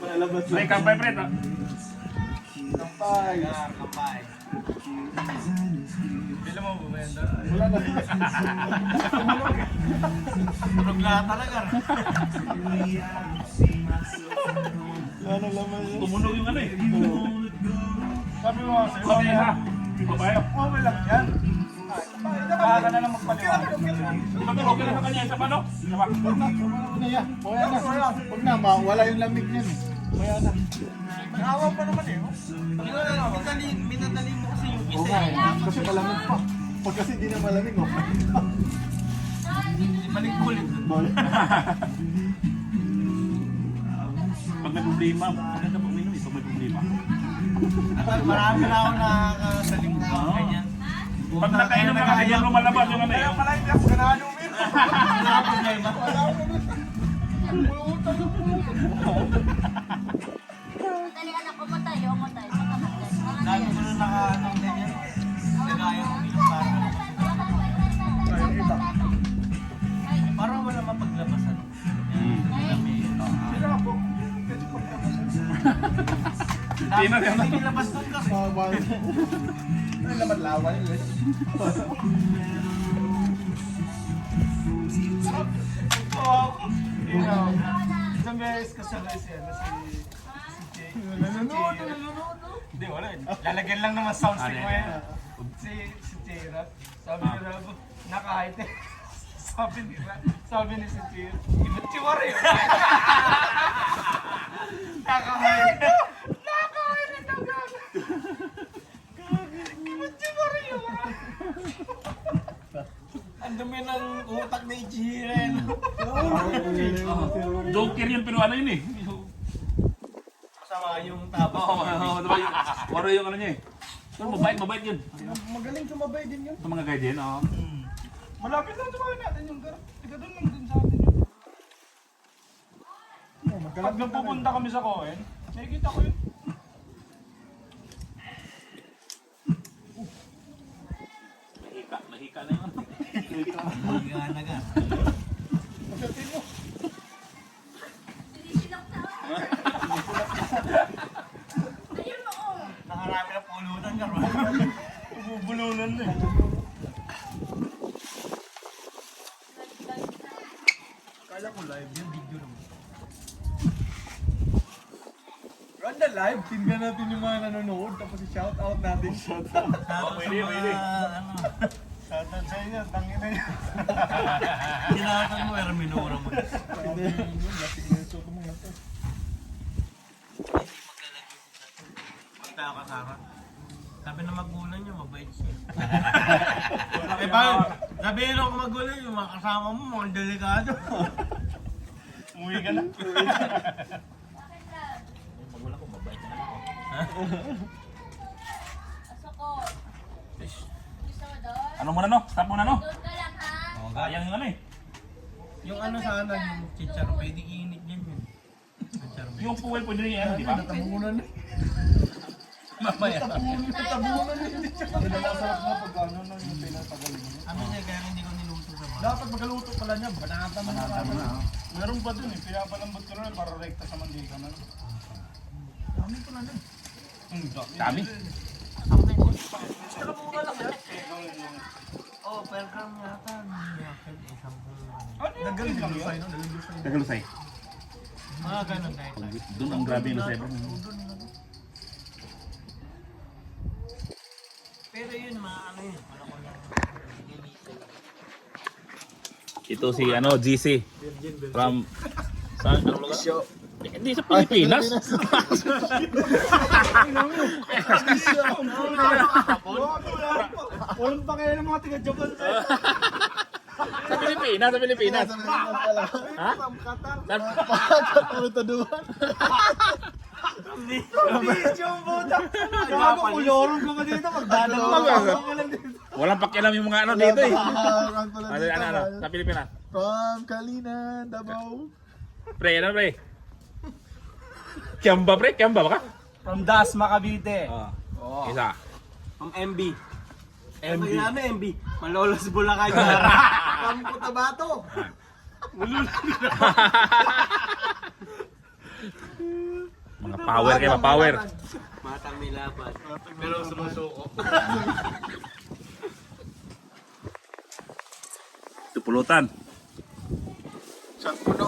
Malalabas Ay, kampay pre. Kampay. Kampay. Bilang mo bumenda. Wala na. Tulog lahat talaga. Ano laman yun? Tumunog yung ano eh. Sabi mo kasi, Sabi niya, babae. okay lang yan. Baka na lang magpaliwanag. Okay na sa kanya, isa pa no? Isa pa. Huwag na yan. Huwag na. Huwag na, wala yung lamig niyan eh. Kaya na. May awa pa naman eh. Minadali mo kasi yung Oo nga eh. Kasi malamig pa. Pag kasi di na malamig, okay. Balik kulit. Balik. Pag may problema, maganda pag minum eh, pag may problema. Marami na ako nakakasaling mo ganyan. Pag nakainom na kasi yan, lumalabas yung ano eh. Kaya pala hindi ako ganahan umin. Wala ka problema. Wala ako naman. Pulutan yung pulutan. Dali anak ko matayo sa kamatay. Dami ko na nakaanong ganyan. Nagaya ko bilang parang wala mapaglabasan. Sila ako. Hindi na yan. Hindi nilabas doon kasi. Ano naman lawan yun eh. Isang beses kasabay siya na si Jay. Nanonood. Hindi, wala. Lalagyan lang naman soundstick mo yan. Si Jay Rap. Sabi ni Rap, naka-high sabi ni si Jay, ibang chiwari yun. Naka-high. Naka-high na dagat. Ibang chiwari yun. Ang dumi ng utak ni Ichiren. Joker yun, pero ano yun eh. Kasama yung tabo. Oo, diba yung, waro yung ano niya eh. Pero mabait yun. Magaling sumabay din yun. Sa mga guide yun, oo. Malapit lang sumabay natin yung gar. Tiga doon lang din sa atin yun. Pag nagpupunta kami sa Cohen, nakikita ko yun. Mahika na yun. Ganaga. Pagdating mo. Ayun mo oh. Nakarami na pulutan ka. Bubulunan na eh. Kala ko live yun, video naman. Run the live, tingnan natin yung mga nanonood, tapos i-shout out natin. Shout out. Pwede. Ano? Shout out sa inyo, tangin na yun. Tinatag mo, pero minura mo. Sabi yun, lasing na yung suko mga to. Magkakasaka. Sabi na magulang niyo, mabait siya. Eh ba, sabihin ako magulang yung mga kasama mo, mga delikado. Umuwi ka na. Magulang ko, mabait na ako. Pasok ko. Gusto mo doon? Ano muna no? Stop muna no? Doon ka lang ha? Sayang yung ano eh. Yung ano sana, yung chicharo, pwede init yan yun. Chicharo. Yung fuel pwede rin yan, di ba? Natabunan na. Mamaya. Natabunan na hindi siya. Pinakasarap na pag ano na yung pinatagal mo. Ano niya, kaya hindi ko niluto sa mga. Dapat magaluto pala niya, banata mo na. Meron pa dun eh, pinapalambot ko na para rekta sa mandika na. Dami ko na dun. Dami. Oh, per gram yata. Ano yung Nagaling lang lang yun? Nagalusay. Mga ganun kahit. Doon ang grabe yung lusay. Pero yun, mga ano yun. Ito si ano, GC. From saan ang lugar? Hindi sa Pilipinas. Walang pa kayo ng mga tiga-Japan Sa Pilipinas, sa Pilipinas. Ha? Saan? Pagkataduhan. Yung buta. Gago, kulorong ka pa dito. Magdadalawa ka lang dito. Walang pakialam yung mga ano dito eh. Ano, sa Pilipinas. From Kalinan, Davao. Pre, ano pre? Kiamba pre? Kiamba ba ka? From Dasma, Cavite. Oh. Isa. From MB. MB. Ano MB? Malolos Bulacay. From Cotabato. Mga power kayo, mga power. Matang may laban. Pero sumusuko. Ito pulutan. Saan puno?